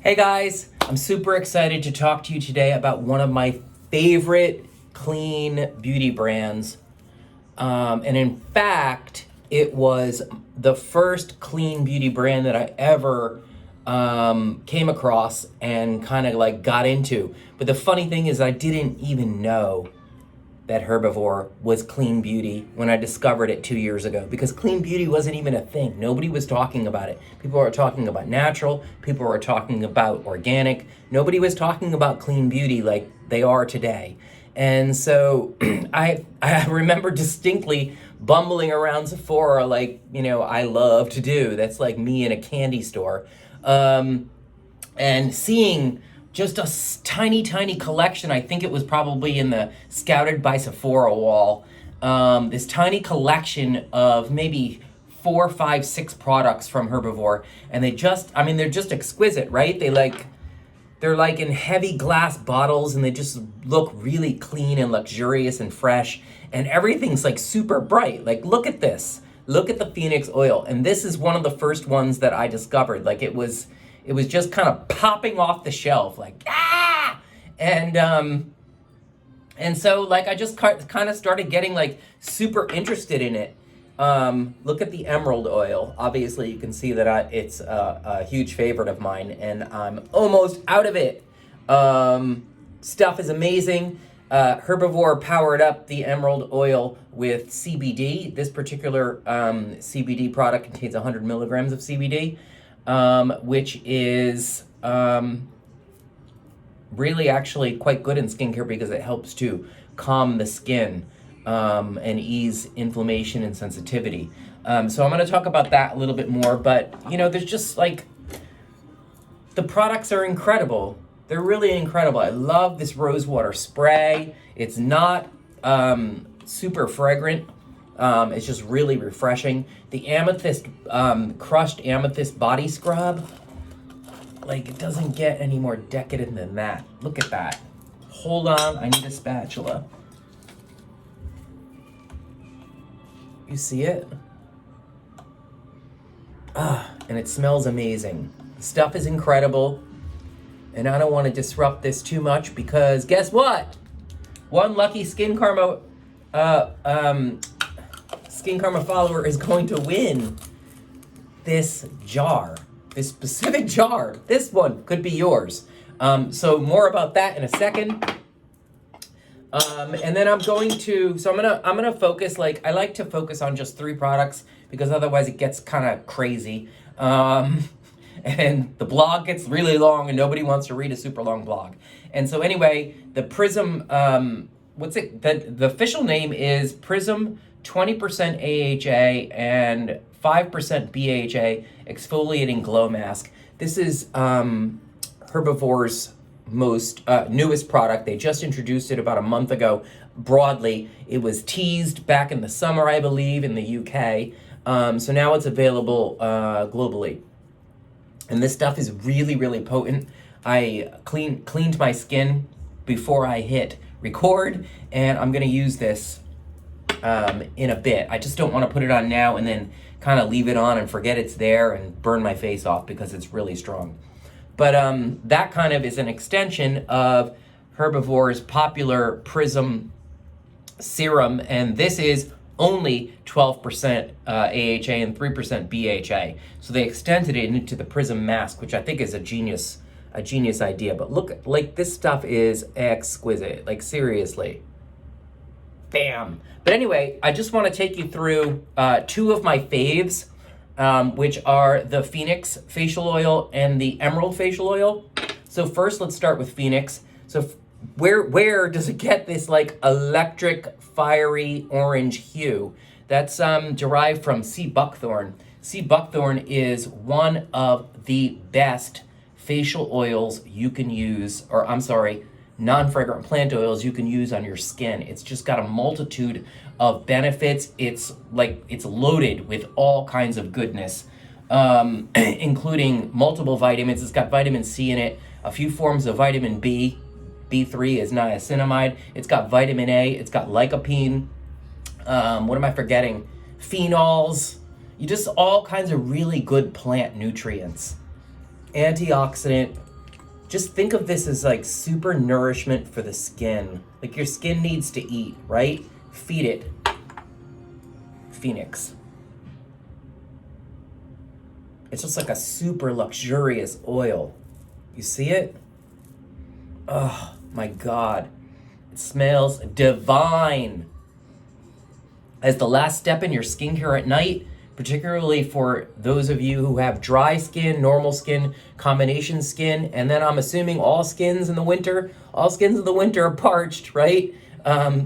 Hey guys, I'm super excited to talk to you today about one of my favorite clean beauty brands. And in fact, it was the first clean beauty brand that I ever came across and kind of like got into. But the funny thing is I didn't even know that Herbivore was clean beauty when I discovered it 2 years ago, because clean beauty wasn't even a thing. Nobody was talking about it. People were talking about natural, people were talking about organic. Nobody was talking about clean beauty like they are today. And so I remember distinctly bumbling around Sephora like, I love to do. That's like me in a candy store. And seeing just a tiny collection. I think it was probably in the Scouted by Sephora wall. This tiny collection of maybe 4, 5, 6 products from Herbivore. And they're just exquisite, right? They're like in heavy glass bottles, and they just look really clean and luxurious and fresh. And everything's like super bright. Like, look at this. Look at the Pheonix oil. And this is one of the first ones that I discovered. Like, it was just kind of popping off the shelf, like, ah! And so, like, I just kind of started getting, like, super interested in it. Look at the emerald oil. Obviously, you can see that it's a huge favorite of mine, and I'm almost out of it. Stuff is amazing. Herbivore powered up the emerald oil with CBD. This particular CBD product contains 100 milligrams of CBD. Which is really actually quite good in skincare because it helps to calm the skin and ease inflammation and sensitivity. So I'm going to talk about that a little bit more, but there's just like, the products are incredible. They're really incredible. I love this rosewater spray. It's not super fragrant. It's just really refreshing. The amethyst, crushed amethyst body scrub, like, it doesn't get any more decadent than that. Look at that. Hold on, I need a spatula. You see it? And it smells amazing. Stuff is incredible. And I don't want to disrupt this too much because guess what? One lucky SKINCARMA follower is going to win this jar, this specific jar. This one could be yours. So more about that in a second. And then I'm gonna focus, like, I like to focus on just 3 products because otherwise it gets kind of crazy. And the blog gets really long and nobody wants to read a super long blog. And so anyway, the Prism, the official name is Prism 20% AHA and 5% BHA exfoliating glow mask. This is Herbivore's most newest product. They just introduced it about a month ago broadly. It was teased back in the summer, I believe, in the UK. So now it's available globally. And this stuff is really potent. I cleaned my skin before I hit record, and I'm gonna use this in a bit. I just don't want to put it on now and then kind of leave it on and forget it's there and burn my face off because it's really strong. But that kind of is an extension of Herbivore's popular Prism serum, and this is only 12% AHA and 3% BHA. So they extended it into the Prism mask, which I think is a genius idea. But look, like, this stuff is exquisite, like, seriously. Bam. But anyway, I just want to take you through 2 of my faves, which are the Pheonix facial oil and the Emerald facial oil. So first, let's start with Pheonix. So where does it get this, like, electric, fiery orange hue? That's derived from sea buckthorn. Sea buckthorn is one of the best facial oils you can use, or I'm sorry, non-fragrant plant oils you can use on your skin. It's just got a multitude of benefits. It's loaded with all kinds of goodness, including multiple vitamins. It's got vitamin C in it, a few forms of vitamin B. B3 is niacinamide. It's got vitamin A. It's got lycopene. What am I forgetting? Phenols. Just all kinds of really good plant nutrients. Antioxidant. just think of this as like super nourishment for the skin. Like your skin needs to eat, right? Feed it. Pheonix. It's just like a super luxurious oil. You see it? Oh my God. It smells divine. As the last step in your skincare at night, particularly for those of you who have dry skin, normal skin, combination skin, and then I'm assuming all skins in the winter are parched, right?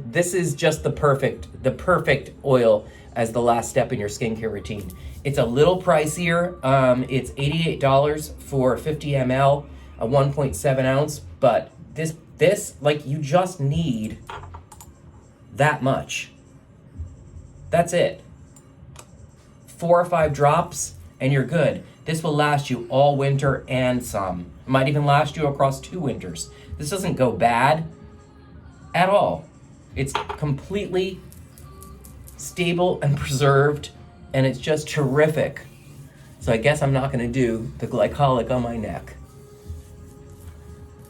This is just the perfect oil as the last step in your skincare routine. It's a little pricier. It's $88 for 50 ml, a 1.7 ounce, but this, like, you just need that much. That's it. 4 or 5 drops and you're good. This will last you all winter and some. It might even last you across 2 winters. This doesn't go bad at all. It's completely stable and preserved, and it's just terrific. So I guess I'm not gonna do the glycolic on my neck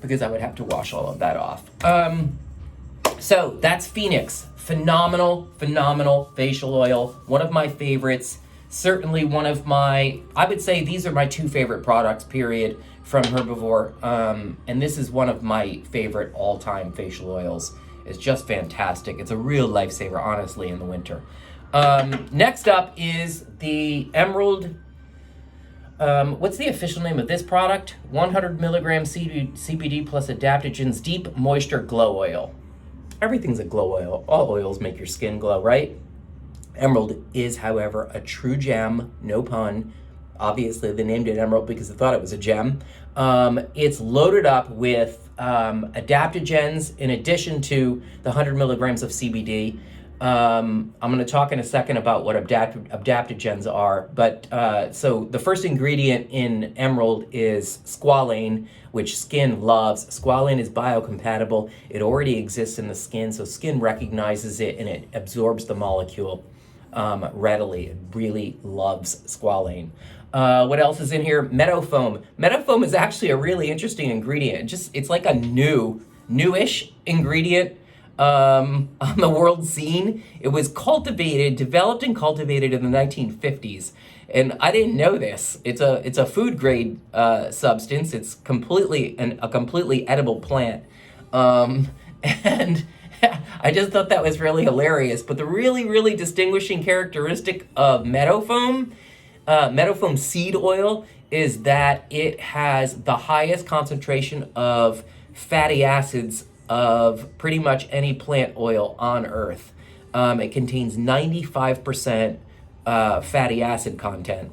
because I would have to wash all of that off. So that's Pheonix. Phenomenal facial oil. One of my favorites. Certainly one of my, I would say these are my 2 favorite products, period, from Herbivore. And this is one of my favorite all-time facial oils. It's just fantastic. It's a real lifesaver, honestly, in the winter. Next up is the Emerald, what's the official name of this product? 100 milligram CBD plus adaptogens deep moisture glow oil. Everything's a glow oil. All oils make your skin glow, right? Emerald is, however, a true gem, no pun. Obviously, they named it Emerald because they thought it was a gem. It's loaded up with adaptogens in addition to the 100 milligrams of CBD. I'm going to talk in a second about what adaptogens are. But so the first ingredient in Emerald is squalane, which skin loves. Squalane is biocompatible. It already exists in the skin, so skin recognizes it and it absorbs the molecule readily. It really loves squalane. What else is in here? Meadow foam. Meadow foam is actually a really interesting ingredient. It's like a newish ingredient on the world scene. It was developed and cultivated in the 1950s. And I didn't know this. It's a food grade substance. It's a completely edible plant. And I just thought that was really hilarious. But the really distinguishing characteristic of meadow foam seed oil is that it has the highest concentration of fatty acids of pretty much any plant oil on Earth. It contains 95% fatty acid content.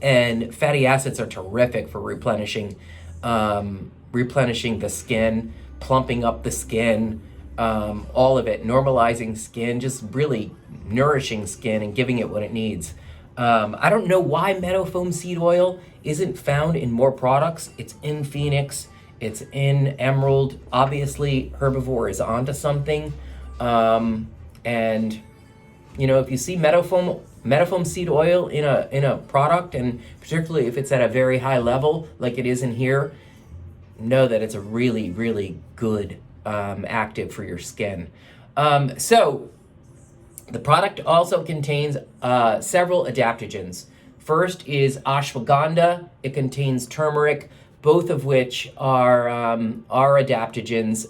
And fatty acids are terrific for replenishing the skin, plumping up the skin, all of it, normalizing skin, just really nourishing skin and giving it what it needs. I don't know why meadow foam seed oil isn't found in more products. It's in Pheonix. It's in Emerald. Obviously, Herbivore is onto something. And, you know, if you see meadow foam seed oil in a product, and particularly if it's at a very high level, like it is in here, know that it's a really good active for your skin. So the product also contains several adaptogens. First is ashwagandha. It contains turmeric, both of which are adaptogens.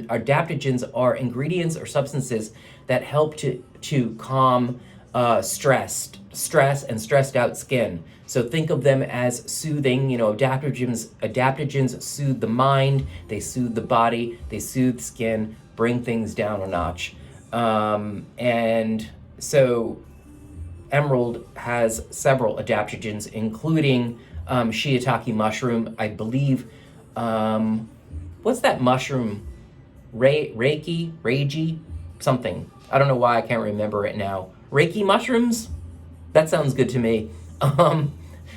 Adaptogens are ingredients or substances that help to calm stress and stressed out skin. So think of them as soothing. You know, adaptogens soothe the mind, they soothe the body, they soothe skin, bring things down a notch. And so Emerald has several adaptogens, including shiitake mushroom, I believe. What's that mushroom? Reiki, something. I don't know why I can't remember it now. Reiki mushrooms? That sounds good to me.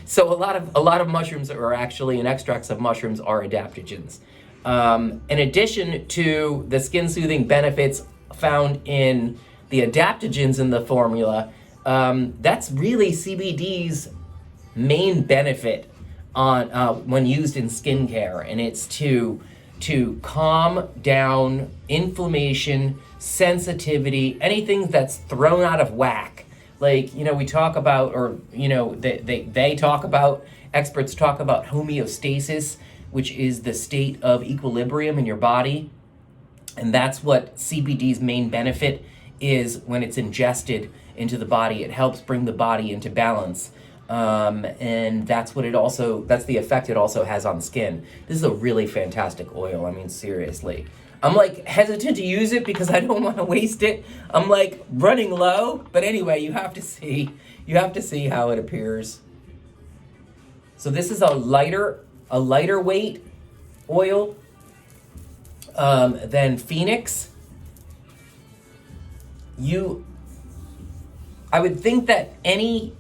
So a lot of mushrooms are actually, and extracts of mushrooms are adaptogens. In addition to the skin soothing benefits found in the adaptogens in the formula, that's really CBD's main benefit on when used in skincare, and it's to calm down inflammation, sensitivity, anything that's thrown out of whack. Like, you know, we talk about, or, you know, they talk about, experts talk about homeostasis, which is the state of equilibrium in your body. And that's what CBD's main benefit is when it's ingested into the body. It helps bring the body into balance. And that's what that's the effect it also has on skin. This is a really fantastic oil. I mean, seriously. I'm like hesitant to use it because I don't want to waste it. I'm like running low, but anyway, you have to see how it appears. So this is a lighter weight oil than Pheonix. I would think that any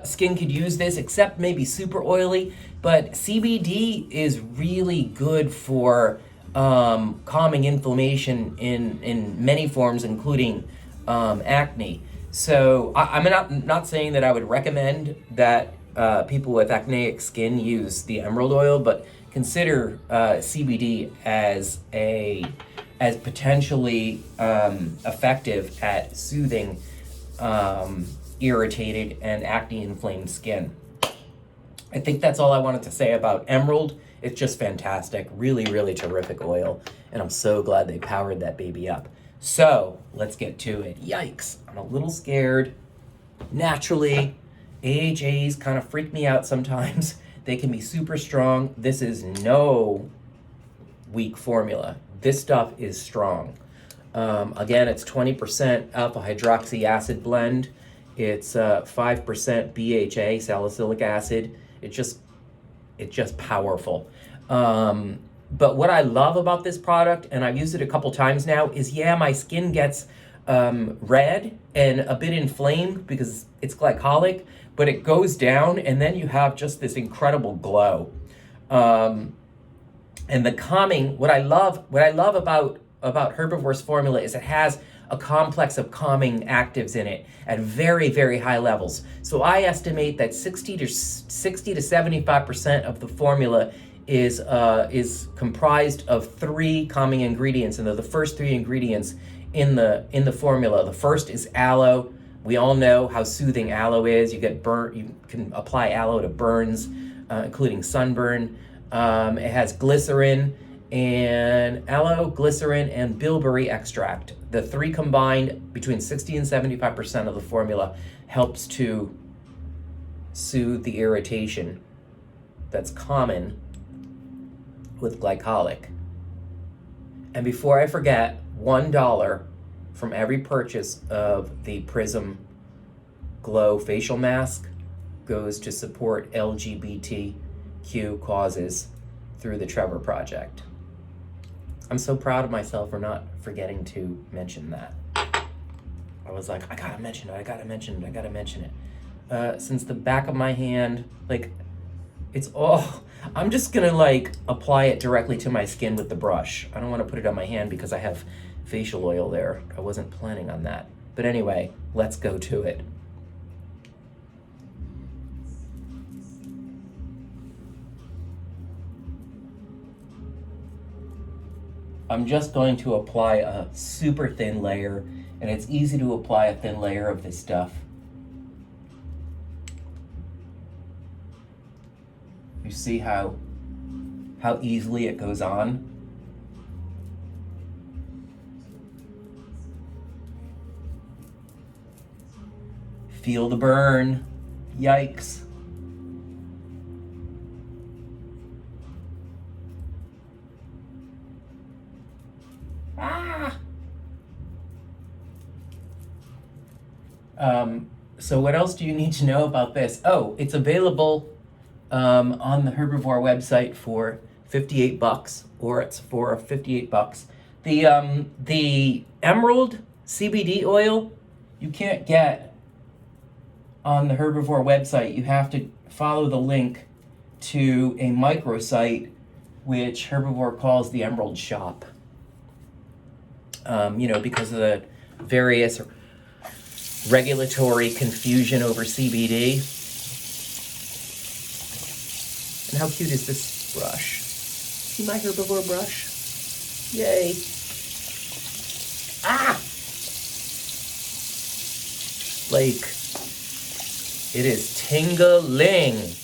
skin could use this, except maybe super oily, but CBD is really good for calming inflammation in many forms, including acne. So I'm not saying that I would recommend that people with acneic skin use the emerald oil, but consider CBD as potentially effective at soothing irritated and acne inflamed skin. I think that's all I wanted to say about emerald. It's just fantastic, really, really terrific oil, and I'm so glad they powered that baby up. So let's get to it. Yikes, I'm a little scared. Naturally, AHAs kind of freak me out sometimes. They can be super strong. This is no weak formula. This stuff is strong. Again, it's 20% alpha hydroxy acid blend. It's 5% BHA, salicylic acid. It's just powerful. But what I love about this product, and I've used it a couple times now, is my skin gets red and a bit inflamed because it's glycolic, but it goes down, and then you have just this incredible glow. And the calming, what I love about Herbivore's formula is it has a complex of calming actives in it at very, very high levels. So I estimate that 60 to 75% of the formula is comprised of 3 calming ingredients, and they're the first 3 ingredients in the formula. The first is aloe. We all know how soothing aloe is. You get burnt. You can apply aloe to burns, including sunburn. It has glycerin, and aloe, glycerin, and bilberry extract. The 3 combined, between 60 and 75% of the formula, helps to soothe the irritation that's common with glycolic. And before I forget, $1 from every purchase of the Prism Glow facial mask goes to support LGBTQ causes through the Trevor Project. I'm so proud of myself for not forgetting to mention that. I was like, I gotta mention it. Since the back of my hand, like, it's all, I'm just gonna like apply it directly to my skin with the brush. I don't wanna put it on my hand because I have facial oil there. I wasn't planning on that. But anyway, let's go to it. I'm just going to apply a super thin layer, and it's easy to apply a thin layer of this stuff. You see how easily it goes on? Feel the burn. Yikes. So what else do you need to know about this? Oh, it's available on the Herbivore website for $58, or it's for $58. The Emerald CBD oil you can't get on the Herbivore website. You have to follow the link to a microsite which Herbivore calls the Emerald Shop. Because of the various regulatory confusion over CBD. how cute is this brush? See my Herbivore brush? Yay. Ah! Like, it is tingling.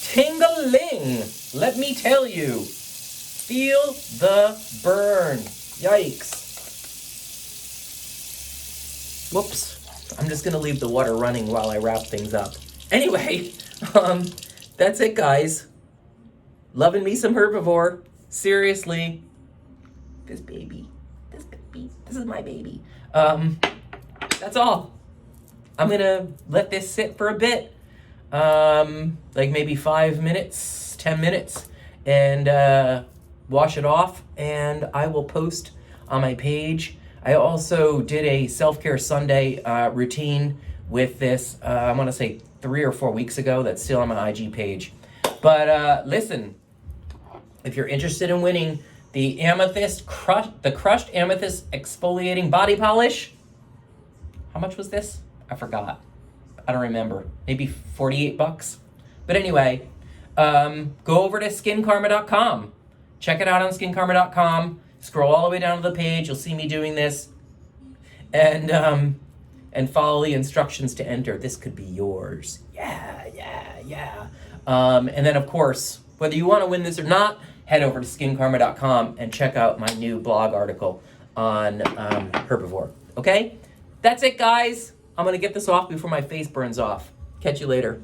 Tingling! Let me tell you. Feel the burn. Yikes. Whoops. I'm just gonna leave the water running while I wrap things up. Anyway, that's it, guys. Loving me some Herbivore. Seriously. This baby. This is my baby. That's all. I'm gonna let this sit for a bit. Like maybe 5 minutes, 10 minutes, and wash it off, and I will post on my page. I also did a self-care Sunday routine with this, I want to say 3 or 4 weeks ago. That's still on my IG page. But listen, if you're interested in winning the crushed amethyst exfoliating body polish, how much was this? I forgot. I don't remember. Maybe $48. But anyway, go over to SKINCARMA.com. Check it out on SKINCARMA.com. Scroll all the way down to the page. You'll see me doing this. And follow the instructions to enter. This could be yours. Yeah. And then, of course, whether you want to win this or not, head over to SKINCARMA.com and check out my new blog article on Herbivore. Okay? That's it, guys. I'm going to get this off before my face burns off. Catch you later.